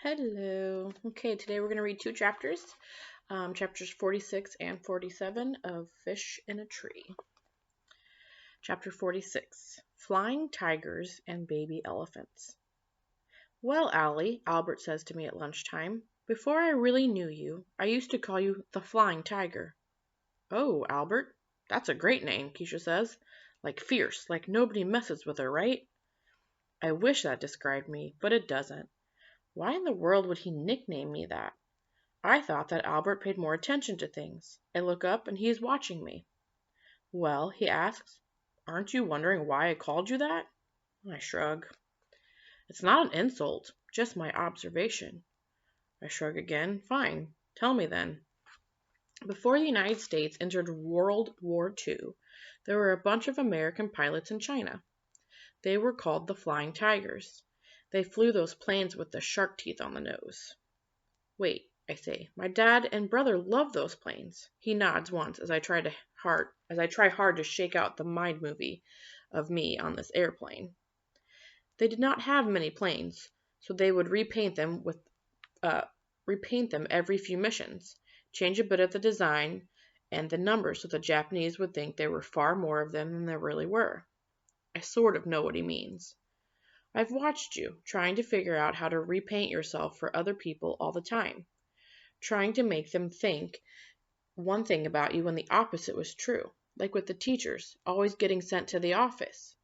Hello. Okay, today we're going to read two chapters, chapters 46 and 47 of Fish in a Tree. Chapter 46, Flying Tigers and Baby Elephants. Well, Allie, Albert says to me at lunchtime, before I really knew you, I used to call you the Flying Tiger. Oh, Albert, that's a great name, Keisha says. Like fierce, like nobody messes with her, right? I wish that described me, but it doesn't. Why in the world would he nickname me that? I thought that Albert paid more attention to things. I look up and he is watching me. Well, he asks, aren't you wondering why I called you that? I shrug. It's not an insult, just my observation. I shrug again. Fine, tell me then. Before the United States entered World War II, there were a bunch of American pilots in China. They were called the Flying Tigers. They flew those planes with the shark teeth on the nose. Wait, I say, my dad and brother love those planes. He nods once as I try hard to shake out the mind movie of me on this airplane. They did not have many planes, so they would repaint them every few missions, change a bit of the design and the numbers so the Japanese would think there were far more of them than there really were. I sort of know what he means. I've watched you, trying to figure out how to repaint yourself for other people all the time, trying to make them think one thing about you when the opposite was true, like with the teachers, always getting sent to the office.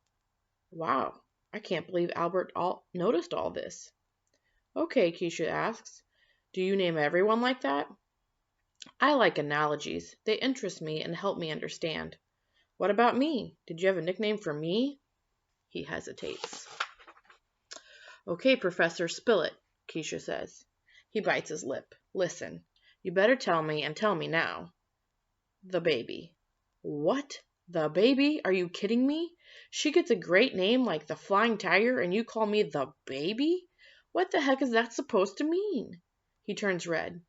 Wow, I can't believe Albert noticed all this. Okay, Keisha asks, do you name everyone like that? I like analogies. They interest me and help me understand. What about me? Did you have a nickname for me? He hesitates. Okay, Professor, spill it, Keisha says. He bites his lip. Listen, you better tell me and tell me now. The baby. What? The baby? Are you kidding me? She gets a great name like the Flying Tiger and you call me the baby? What the heck is that supposed to mean? He turns red.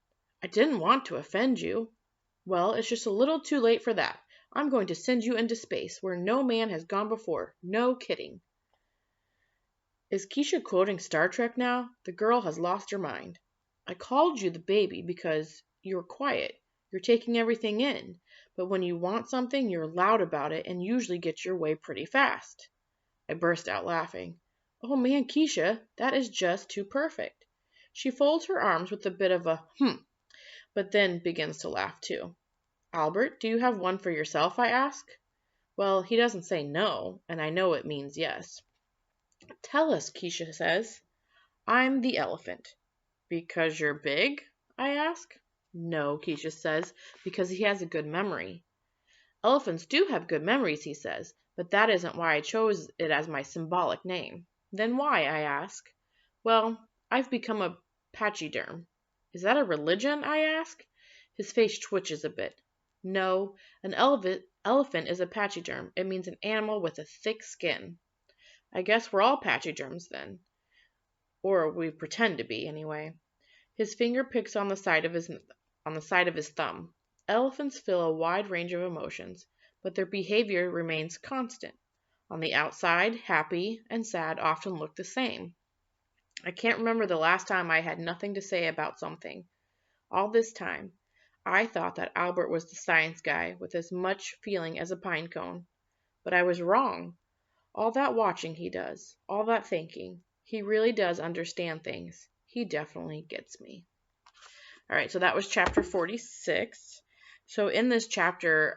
I didn't want to offend you. Well, it's just a little too late for that. I'm going to send you into space where no man has gone before. No kidding. Is Keisha quoting Star Trek now? The girl has lost her mind. I called you the baby because you're quiet. You're taking everything in. But when you want something, you're loud about it and usually get your way pretty fast. I burst out laughing. Oh man, Keisha, that is just too perfect. She folds her arms with a bit of a but then begins to laugh too. Albert, do you have one for yourself, I ask? Well, he doesn't say no, and I know it means yes. Tell us, Keisha says. I'm the elephant. Because you're big? I ask. No, Keisha says, because he has a good memory. Elephants do have good memories, he says, but that isn't why I chose it as my symbolic name. Then why, I ask? Well, I've become a pachyderm. Is that a religion, I ask? His face twitches a bit. No, an elephant is a pachyderm. It means an animal with a thick skin. I guess we're all pachyderms then. Or we pretend to be, anyway. His finger picks on the side of his thumb. Elephants feel a wide range of emotions, but their behavior remains constant. On the outside, happy and sad often look the same. I can't remember the last time I had nothing to say about something. All this time, I thought that Albert was the science guy with as much feeling as a pine cone. But I was wrong. All that watching he does, all that thinking, he really does understand things. He definitely gets me. All right, so that was chapter 46. So in this chapter,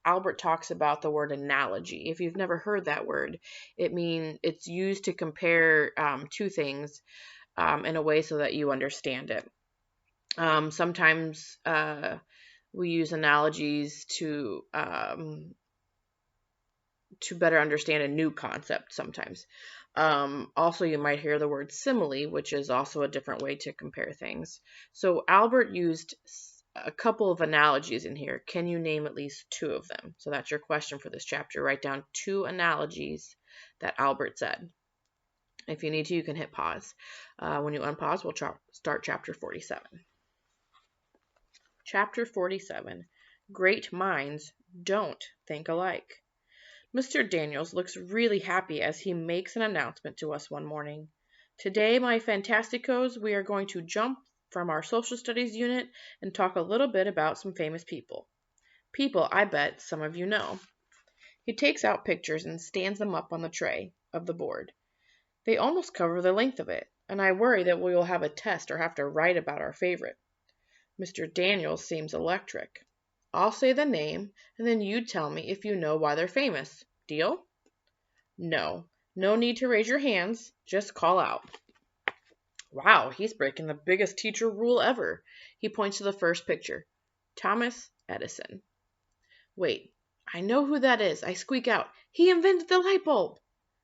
Albert talks about the word analogy. If you've never heard that word, it's used to compare two things in a way so that you understand it. Sometimes we use analogies to better understand a new concept sometimes. Also, you might hear the word simile, which is also a different way to compare things. So Albert used a couple of analogies in here. Can you name at least two of them? So that's your question for this chapter. Write down two analogies that Albert said. If you need to, you can hit pause. When you unpause, we'll start chapter 47. Chapter 47. Great minds don't think alike. Mr. Daniels looks really happy as he makes an announcement to us one morning. Today, my Fantasticos, we are going to jump from our social studies unit and talk a little bit about some famous people. People I bet some of you know. He takes out pictures and stands them up on the tray of the board. They almost cover the length of it, and I worry that we will have a test or have to write about our favorite. Mr. Daniels seems electric. I'll say the name, and then you tell me if you know why they're famous. Deal? No. No need to raise your hands. Just call out. Wow, he's breaking the biggest teacher rule ever. He points to the first picture. Thomas Edison. Wait, I know who that is. I squeak out. He invented the light bulb.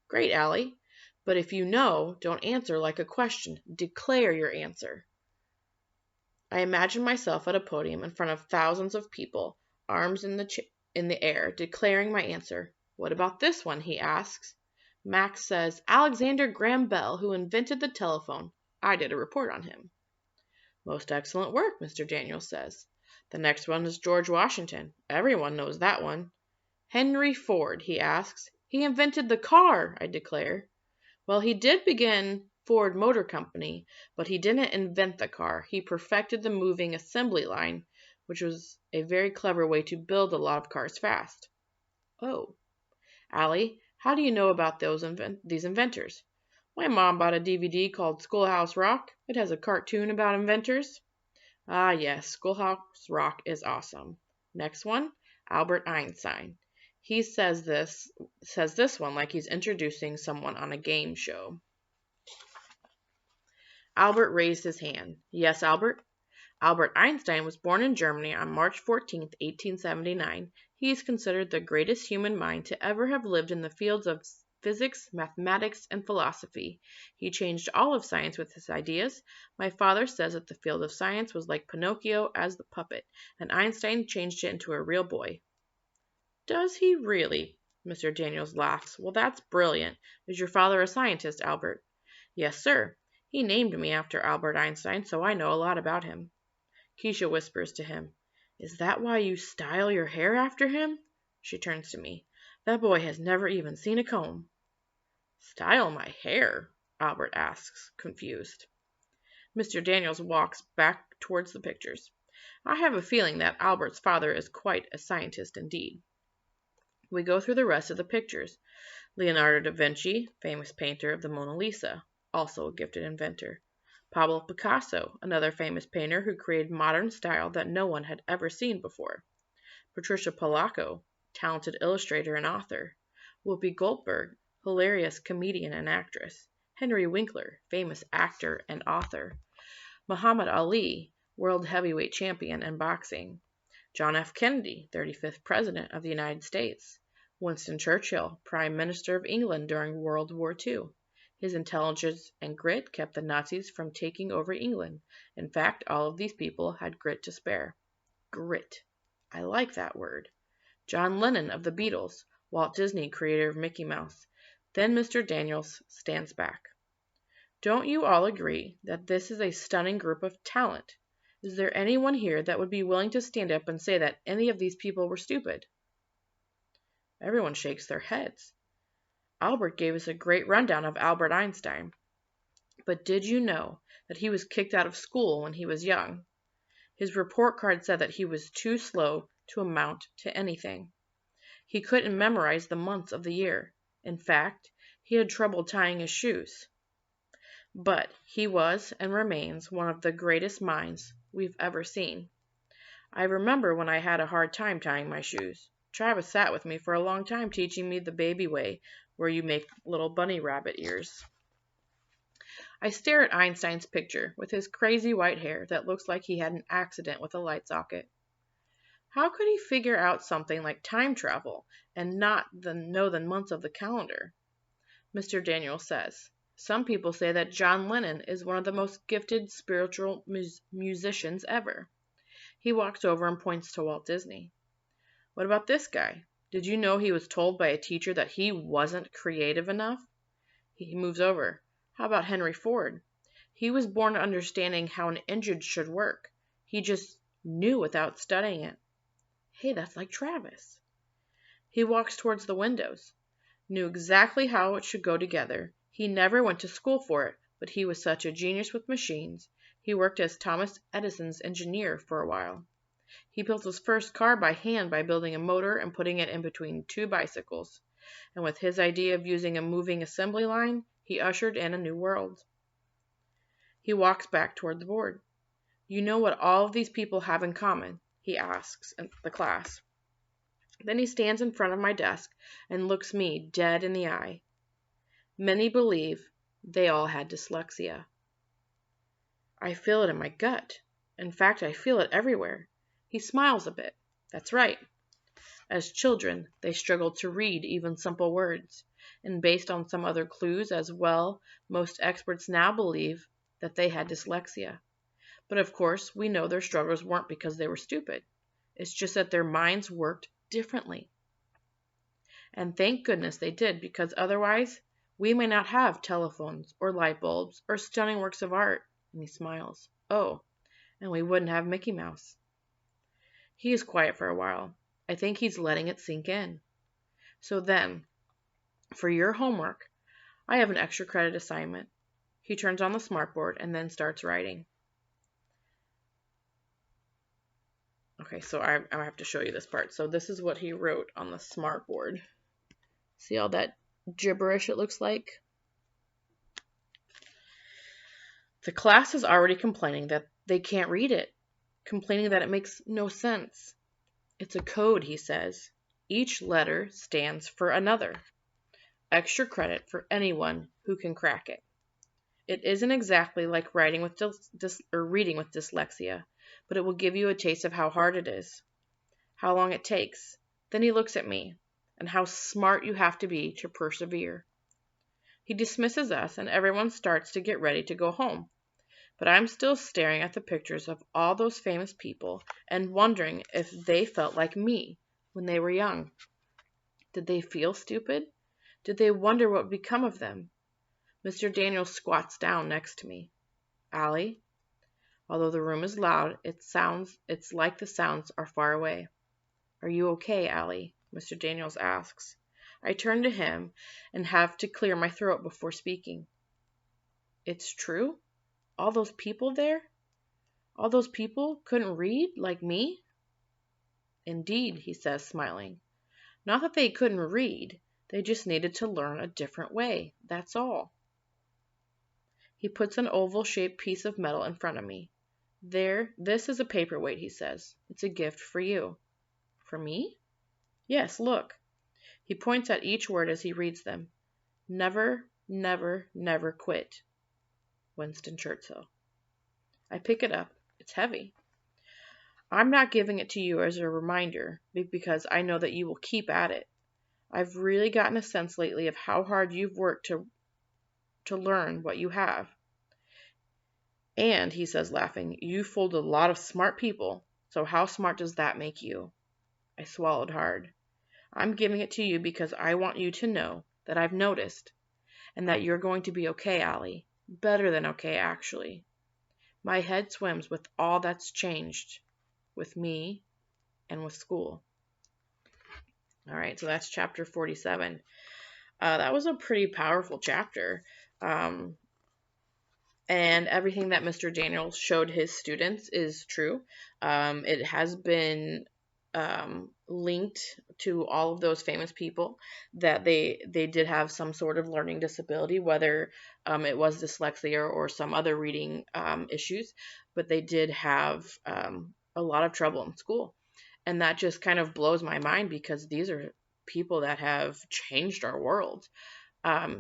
Great, Allie. But if you know, don't answer like a question. Declare your answer. I imagine myself at a podium in front of thousands of people, arms in the air, declaring my answer. What about this one? He asks. Max says, Alexander Graham Bell, who invented the telephone. I did a report on him. Most excellent work, Mr. Daniels says. The next one is George Washington. Everyone knows that one. Henry Ford, he asks. He invented the car, I declare. Well, he did begin Ford Motor Company, but he didn't invent the car. He perfected the moving assembly line, which was a very clever way to build a lot of cars fast. Oh. Allie, how do you know about these inventors? My mom bought a DVD called Schoolhouse Rock. It has a cartoon about inventors. Ah, yes, Schoolhouse Rock is awesome. Next one, Albert Einstein. He says this one like he's introducing someone on a game show. Albert raised his hand. Yes, Albert? Albert Einstein was born in Germany on March 14, 1879. He is considered the greatest human mind to ever have lived in the fields of physics, mathematics, and philosophy. He changed all of science with his ideas. My father says that the field of science was like Pinocchio as the puppet, and Einstein changed it into a real boy. Does he really? Mr. Daniels laughs. Well, that's brilliant. Is your father a scientist, Albert? Yes, sir. He named me after Albert Einstein, so I know a lot about him. Keisha whispers to him, Is that why you style your hair after him? She turns to me. That boy has never even seen a comb. Style my hair? Albert asks, confused. Mr. Daniels walks back towards the pictures. I have a feeling that Albert's father is quite a scientist indeed. We go through the rest of the pictures. Leonardo da Vinci, famous painter of the Mona Lisa, also a gifted inventor. Pablo Picasso, another famous painter who created modern style that no one had ever seen before. Patricia Polacco, talented illustrator and author. Whoopi Goldberg, hilarious comedian and actress. Henry Winkler, famous actor and author. Muhammad Ali, world heavyweight champion in boxing. John F. Kennedy, 35th President of the United States. Winston Churchill, Prime Minister of England during World War II. His intelligence and grit kept the Nazis from taking over England. In fact, all of these people had grit to spare. Grit. I like that word. John Lennon of the Beatles. Walt Disney, creator of Mickey Mouse. Then Mr. Daniels stands back. Don't you all agree that this is a stunning group of talent? Is there anyone here that would be willing to stand up and say that any of these people were stupid? Everyone shakes their heads. Albert gave us a great rundown of Albert Einstein. But did you know that he was kicked out of school when he was young? His report card said that he was too slow to amount to anything. He couldn't memorize the months of the year. In fact, he had trouble tying his shoes. But he was and remains one of the greatest minds we've ever seen. I remember when I had a hard time tying my shoes. Travis sat with me for a long time teaching me the baby way, where you make little bunny rabbit ears. I stare at Einstein's picture with his crazy white hair that looks like he had an accident with a light socket. How could he figure out something like time travel and not know the months of the calendar? Mr. Daniels says, some people say that John Lennon is one of the most gifted spiritual musicians ever. He walks over and points to Walt Disney. What about this guy? Did you know he was told by a teacher that he wasn't creative enough? He moves over. How about Henry Ford? He was born understanding how an engine should work. He just knew without studying it. Hey, that's like Travis. He walks towards the windows. Knew exactly how it should go together. He never went to school for it, but he was such a genius with machines. He worked as Thomas Edison's engineer for a while. He built his first car by hand by building a motor and putting it in between two bicycles. And with his idea of using a moving assembly line, he ushered in a new world. He walks back toward the board. You know what all of these people have in common? He asks the class. Then he stands in front of my desk and looks me dead in the eye. Many believe they all had dyslexia. I feel it in my gut. In fact, I feel it everywhere. He smiles a bit. That's right. As children, they struggled to read even simple words, and based on some other clues as well, most experts now believe that they had dyslexia. But of course, we know their struggles weren't because they were stupid. It's just that their minds worked differently. And thank goodness they did, because otherwise, we may not have telephones or light bulbs or stunning works of art. And he smiles. Oh, and we wouldn't have Mickey Mouse. He is quiet for a while. I think he's letting it sink in. So then, for your homework, I have an extra credit assignment. He turns on the smartboard and then starts writing. Okay, so I have to show you this part. So this is what he wrote on the smartboard. See all that gibberish it looks like? The class is already complaining that they can't read it, complaining that it makes no sense. It's a code, he says. Each letter stands for another. Extra credit for anyone who can crack it. It isn't exactly like writing with reading with dyslexia, but it will give you a taste of how hard it is, how long it takes. Then he looks at me, and how smart you have to be to persevere. He dismisses us, and everyone starts to get ready to go home. But I'm still staring at the pictures of all those famous people and wondering if they felt like me when they were young. Did they feel stupid? Did they wonder what would become of them? Mr. Daniels squats down next to me. Allie, although the room is loud, it's like the sounds are far away. Are you okay, Allie? Mr. Daniels asks. I turn to him and have to clear my throat before speaking. It's true? All those people there? All those people couldn't read like me? Indeed, he says, smiling. Not that they couldn't read, they just needed to learn a different way, that's all. He puts an oval-shaped piece of metal in front of me. This is a paperweight, he says. It's a gift for you. For me? Yes, look. He points at each word as he reads them. Never, never, never quit. Winston Churchill. I pick it up. It's heavy. I'm not giving it to you as a reminder because I know that you will keep at it. I've really gotten a sense lately of how hard you've worked to learn what you have. And, he says, laughing, you fooled a lot of smart people, so how smart does that make you? I swallowed hard. I'm giving it to you because I want you to know that I've noticed, and that you're going to be okay, Allie. Better than okay, actually. My head swims with all that's changed with me and with school. All right, so that's chapter 47. That was a pretty powerful chapter. And everything that Mr. Daniels showed his students is true. It has been linked to all of those famous people that they did have some sort of learning disability, whether it was dyslexia or some other reading issues, but they did have a lot of trouble in school. And that just kind of blows my mind because these are people that have changed our world.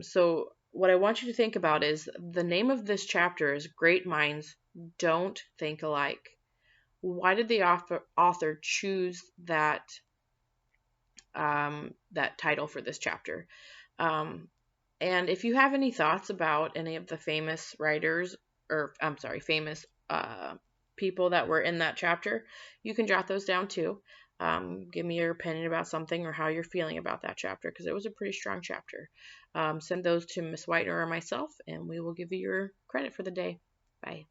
So what I want you to think about is the name of this chapter is Great Minds Don't Think Alike. Why did the author choose that title for this chapter? And if you have any thoughts about any of the famous writers, famous people that were in that chapter, you can jot those down too. Give me your opinion about something or how you're feeling about that chapter, because it was a pretty strong chapter. Send those to Miss Whitener or myself, and we will give you your credit for the day. Bye.